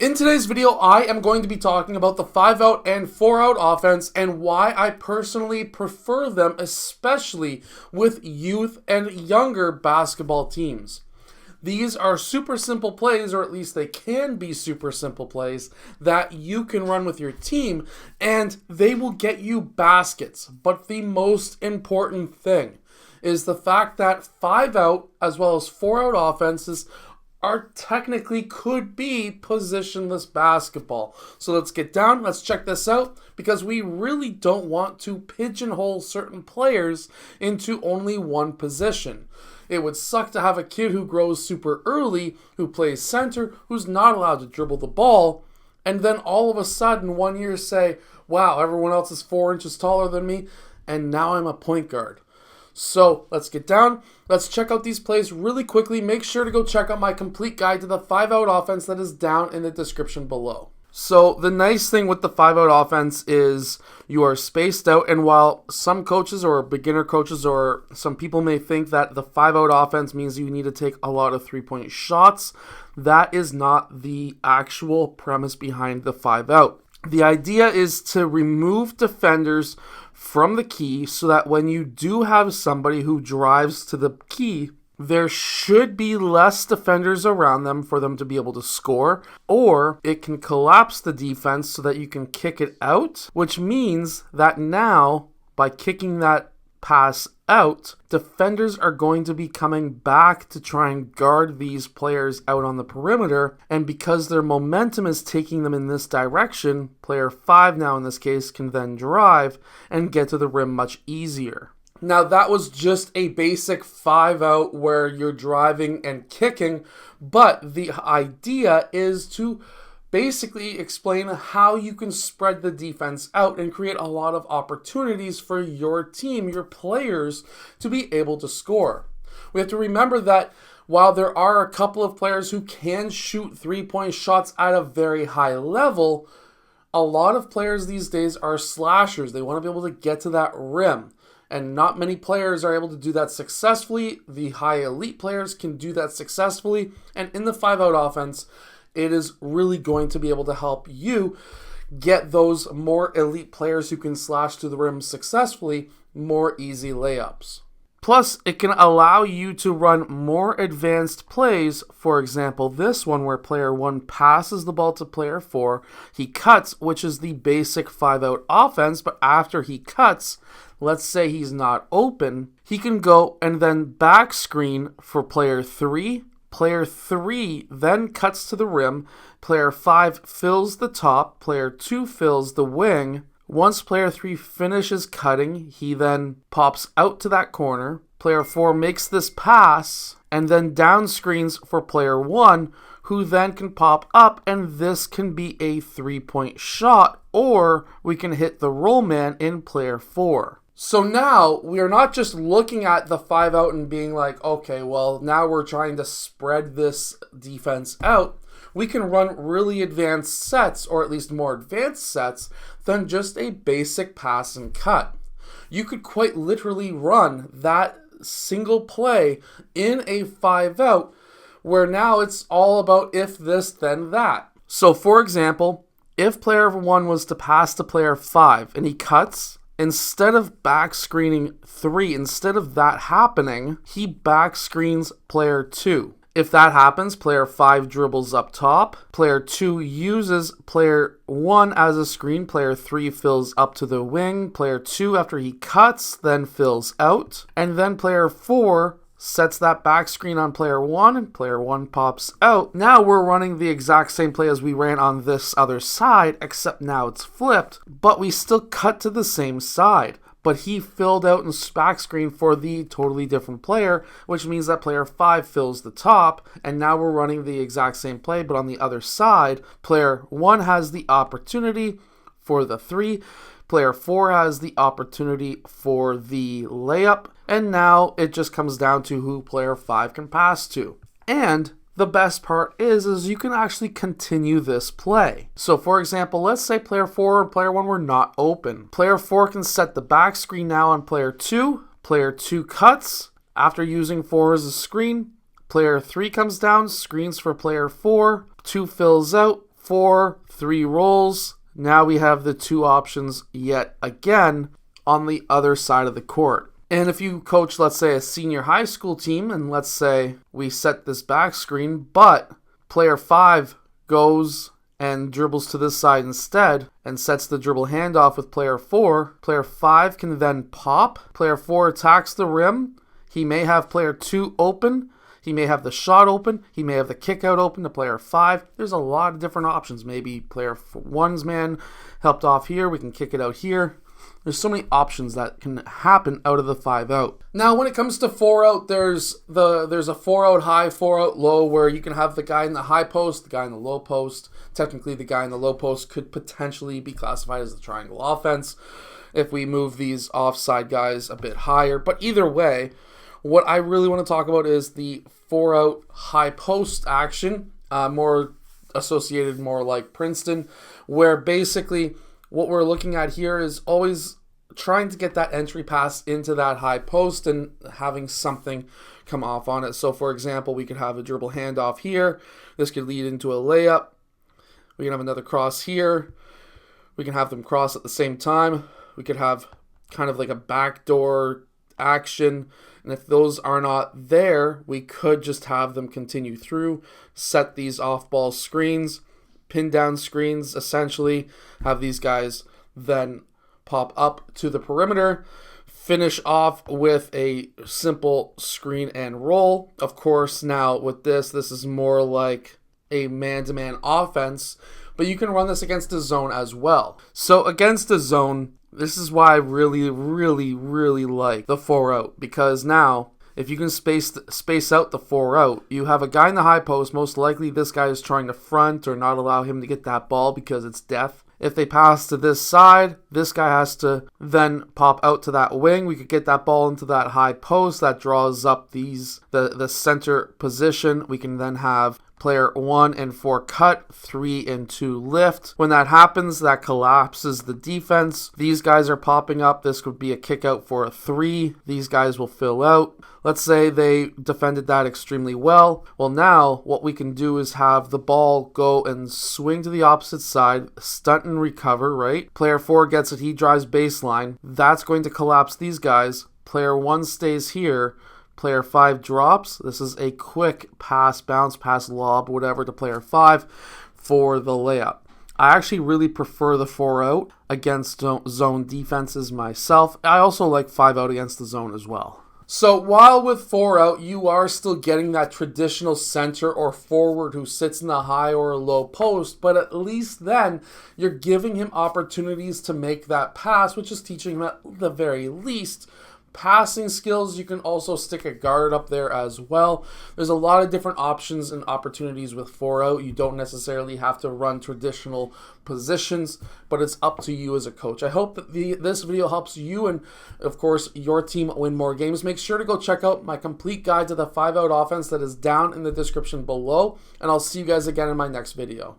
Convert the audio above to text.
In today's video, I am going to be talking about the 5-out and 4-out offense and why I personally prefer them, especially with youth and younger basketball teams. These are super simple plays, or at least they can be super simple plays, that you can run with your team, and they will get you baskets. But the most important thing is the fact that 5-out as well as 4-out offenses are technically could be positionless basketball. So let's get down, let's check this out, because we really don't want to pigeonhole certain players into only one position. It would suck to have a kid who grows super early, who plays center, who's not allowed to dribble the ball, and then all of a sudden 1 year say, wow, everyone else is 4 inches taller than me, and now I'm a point guard. So let's get down. Let's check out these plays really quickly. Make sure to go check out my complete guide to the 5-out offense that is down in the description below. So the nice thing with the 5-out offense is you are spaced out, and while some coaches or beginner coaches or some people may think that the 5-out offense means you need to take a lot of three-point shots, that is not the actual premise behind the 5-out. The idea is to remove defenders from the key so that when you do have somebody who drives to the key, there should be less defenders around them for them to be able to score, or it can collapse the defense so that you can kick it out, which means that now, by kicking that pass out, defenders are going to be coming back to try and guard these players out on the perimeter, and because their momentum is taking them in this direction, player 5 now in this case can then drive and get to the rim much easier. Now that was just a basic 5-out where you're driving and kicking, but the idea is to basically explain how you can spread the defense out and create a lot of opportunities for your team, your players, to be able to score. We have to remember that while there are a couple of players who can shoot three-point shots at a very high level, a lot of players these days are slashers. They want to be able to get to that rim. And not many players are able to do that successfully. The high elite players can do that successfully. And in the 5-out offense, it is really going to be able to help you get those more elite players who can slash to the rim successfully more easy layups. Plus, it can allow you to run more advanced plays. For example, this one where player 1 passes the ball to player 4. He cuts, which is the basic 5-out offense, but after he cuts, let's say he's not open, he can go and then back screen for player 3. Player 3 then cuts to the rim. Player 5 fills the top. Player 2 fills the wing. Once player 3 finishes cutting, he then pops out to that corner. Player 4 makes this pass and then down screens for player 1, who then can pop up, and this can be a 3-point shot, or we can hit the roll man in player 4. So now we are not just looking at the 5-out and being like, okay, well, now we're trying to spread this defense out. We can run really advanced sets, or at least more advanced sets, than just a basic pass and cut. You could quite literally run that single play in a 5-out, where now it's all about if this, then that. So for example, if player 1 was to pass to player 5 and he cuts, instead of back screening 3, instead of that happening, he back screens player 2. If that happens, player 5 dribbles up top. Player 2 uses player 1 as a screen. Player 3 fills up to the wing. Player 2, after he cuts, then fills out. And then player 4 sets that back screen on player 1, and player 1 pops out. Now we're running the exact same play as we ran on this other side, except now it's flipped, but we still cut to the same side. But he filled out and back screen for the totally different player, which means that player 5 fills the top, and now we're running the exact same play, but on the other side, player 1 has the opportunity for the 3, player 4 has the opportunity for the layup, and now it just comes down to who player 5 can pass to. And the best part is you can actually continue this play. So for example, let's say player 4 and player 1 were not open. Player 4 can set the back screen now on player 2. Player 2 cuts. After using 4 as a screen, player 3 comes down, screens for player 4. 2 fills out. 4, 3 rolls. Now we have the 2 options yet again on the other side of the court. And if you coach, let's say, a senior high school team, and let's say we set this back screen, but player 5 goes and dribbles to this side instead and sets the dribble handoff with player 4, player 5 can then pop. Player 4 attacks the rim. He may have player 2 open. He may have the shot open. He may have the kick out open to player 5. There's a lot of different options. Maybe player 1's man helped off here. We can kick it out here. There's so many options that can happen out of the 5 out. Now, when it comes to 4 out, there's a 4 out high, 4 out low, where you can have the guy in the high post, the guy in the low post. Technically, the guy in the low post could potentially be classified as the triangle offense if we move these offside guys a bit higher. But either way, what I really want to talk about is the 4 out high post action, more associated more like Princeton, where basically what we're looking at here is always trying to get that entry pass into that high post and having something come off on it. So for example, we could have a dribble handoff here. This could lead into a layup. We can have another cross here. We can have them cross at the same time. We could have kind of like a backdoor action. And if those are not there, we could just have them continue through, set these off-ball screens, pin down screens, essentially have these guys then pop up to the perimeter, finish off with a simple screen and roll. Of course, now with this is more like a man-to-man offense, but you can run this against the zone as well. So against the zone, this is why I really, really, really like the 4 out, because now if you can space out the 4 out, you have a guy in the high post. Most likely this guy is trying to front or not allow him to get that ball because it's death. If they pass to this side, this guy has to then pop out to that wing. We could get that ball into that high post. That draws up the center position. We can then have player 1 and 4 cut, 3 and 2 lift. When that happens, that collapses the defense. These guys are popping up. This could be a kick out for a 3. These guys will fill out. Let's say they defended that extremely well. Well, now what we can do is have the ball go and swing to the opposite side, stunt and recover, right? Player 4 gets it. He drives baseline. That's going to collapse these guys. Player 1 stays here. Player 5 drops. This is a quick pass, bounce pass, lob, whatever to player 5 for the layup. I actually really prefer the 4 out against zone defenses myself. I also like 5 out against the zone as well. So while with 4 out, you are still getting that traditional center or forward who sits in the high or low post, but at least then you're giving him opportunities to make that pass, which is teaching him at the very least passing skills. You can also stick a guard up there as well. There's a lot of different options and opportunities with 4 out. You don't necessarily have to run traditional positions, but it's up to you as a coach. I hope that this video helps you and, of course, your team win more games. Make sure to go check out my complete guide to the 5 out offense that is down in the description below, and I'll see you guys again in my next video.